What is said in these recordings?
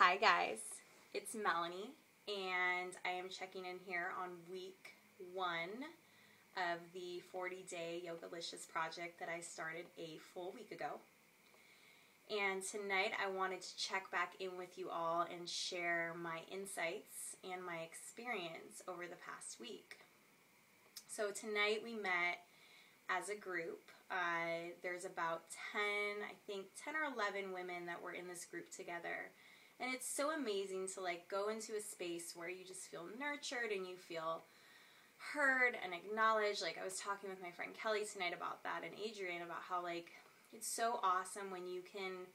Hi guys, it's Melanie and I am checking in here on week 1 of the 40-day Yoga-Licious project that I started a full week ago. And tonight I wanted to check back in with you all and share my insights and my experience over the past week. So tonight we met as a group. There's about 10 or 11 women that were in this group together. And it's so amazing to go into a space where you just feel nurtured and you feel heard and acknowledged. I was talking with my friend Kelly tonight about that, and Adrian, about how it's so awesome when you can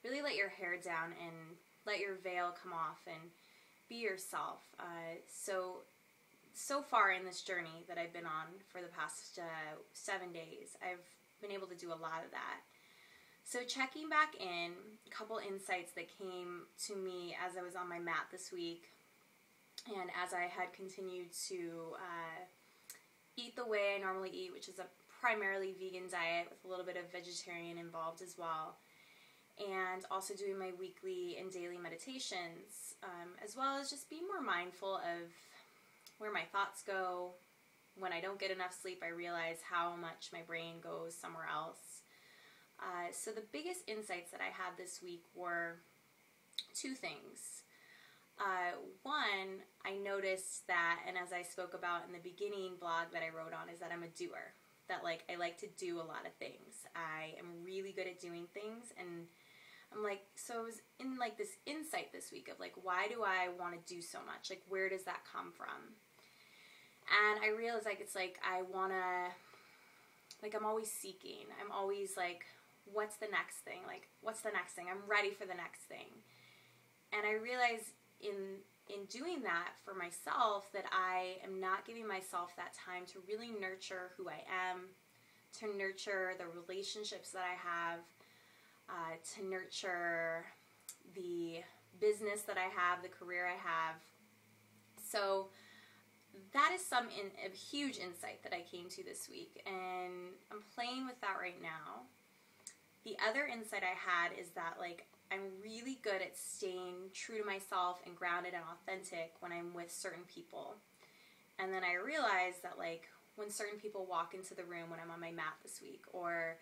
really let your hair down and let your veil come off and be yourself. So far in this journey that I've been on for the past 7 days, I've been able to do a lot of that. So checking back in, a couple insights that came to me as I was on my mat this week, and as I had continued to eat the way I normally eat, which is a primarily vegan diet with a little bit of vegetarian involved as well, and also doing my weekly and daily meditations, as well as just being more mindful of where my thoughts go. When I don't get enough sleep, I realize how much my brain goes somewhere else. So the biggest insights that I had this week were 2 things. One, I noticed that, and as I spoke about in the beginning blog that I wrote on, is that I'm a doer. That I like to do a lot of things. I am really good at doing things, and I'm so I was in this insight this week of why do I want to do so much? Where does that come from? And I realized I want to, I'm always seeking. I'm always what's the next thing? What's the next thing? I'm ready for the next thing. And I realized in doing that for myself that I am not giving myself that time to really nurture who I am, to nurture the relationships that I have, to nurture the business that I have, the career I have. So that is a huge insight that I came to this week, and I'm playing with that right now. The other insight I had is that I'm really good at staying true to myself and grounded and authentic when I'm with certain people. And then I realized that when certain people walk into the room when I'm on my mat this week, or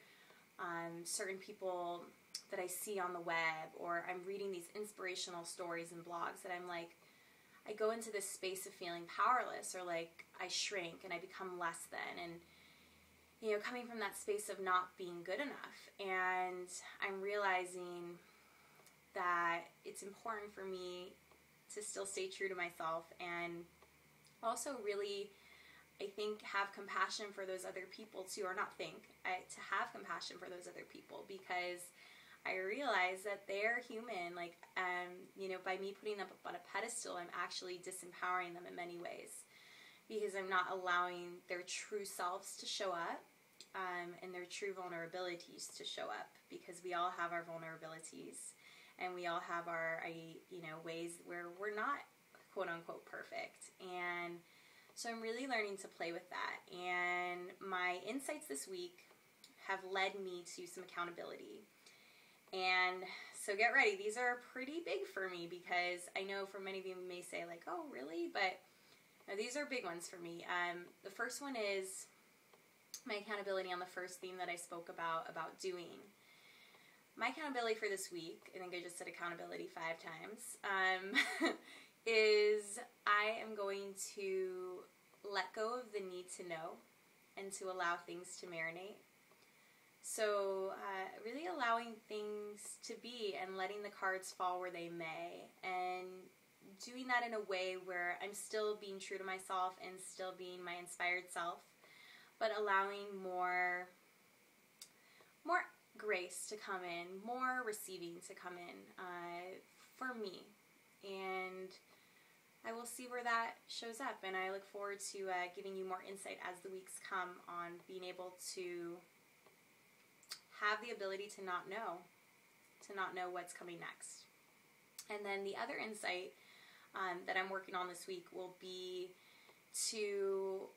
certain people that I see on the web, or I'm reading these inspirational stories and blogs, that I go into this space of feeling powerless, or I shrink and I become less than, and coming from that space of not being good enough. And I'm realizing that it's important for me to still stay true to myself, and also really, I think, have compassion for those other people too, or not think, to have compassion for those other people, because I realize that they're human. By me putting them up on a pedestal, I'm actually disempowering them in many ways, because I'm not allowing their true selves to show up, and their true vulnerabilities to show up, because we all have our vulnerabilities, and we all have our, ways where we're not quote-unquote perfect. And so I'm really learning to play with that. And my insights this week have led me to some accountability. And so get ready. These are pretty big for me, because I know for many of you may say oh, really? But no, these are big ones for me. The first one is my accountability on the first theme that I spoke about doing. My accountability for this week, I think I just said accountability 5 times, is I am going to let go of the need to know and to allow things to marinate. So really allowing things to be and letting the cards fall where they may, and doing that in a way where I'm still being true to myself and still being my inspired self, but allowing more grace to come in, more receiving to come in for me. And I will see where that shows up, and I look forward to giving you more insight as the weeks come on being able to have the ability to not know what's coming next. And then the other insight that I'm working on this week will be to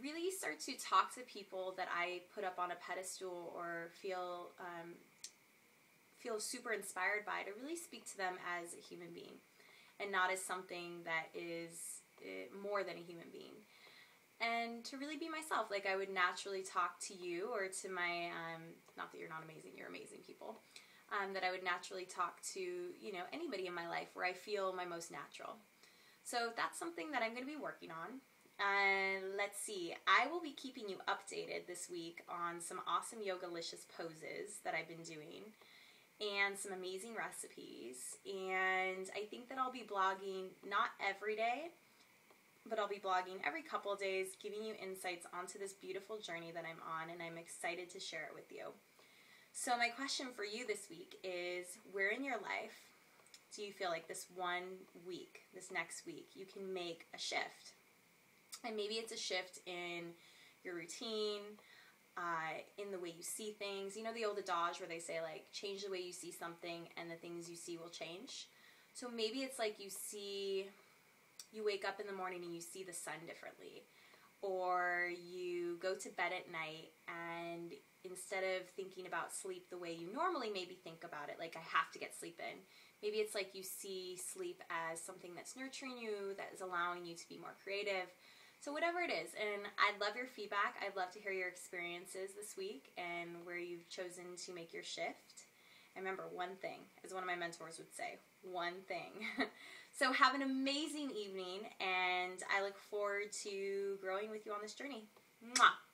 really start to talk to people that I put up on a pedestal or feel feel super inspired by, to really speak to them as a human being and not as something that is more than a human being. And to really be myself, like I would naturally talk to you or to my, not that you're not amazing, you're amazing people, that I would naturally talk to, you know, anybody in my life where I feel my most natural. So that's something that I'm going to be working on. And let's see, I will be keeping you updated this week on some awesome Yoga-Licious poses that I've been doing and some amazing recipes. And I think that I'll be blogging not every day, but I'll be blogging every couple of days, giving you insights onto this beautiful journey that I'm on, and I'm excited to share it with you. So my question for you this week is, where in your life do you feel like this one week, this next week, you can make a shift? And maybe it's a shift in your routine, in the way you see things. You know the old adage where they say, like, change the way you see something and the things you see will change. So maybe it's like you wake up in the morning and you see the sun differently. Or you go to bed at night and instead of thinking about sleep the way you normally maybe think about it, like I have to get sleep in, maybe it's like you see sleep as something that's nurturing you, that is allowing you to be more creative. So whatever it is, and I'd love your feedback. I'd love to hear your experiences this week and where you've chosen to make your shift. And remember, one thing, as one of my mentors would say, one thing. So have an amazing evening, and I look forward to growing with you on this journey. Mwah!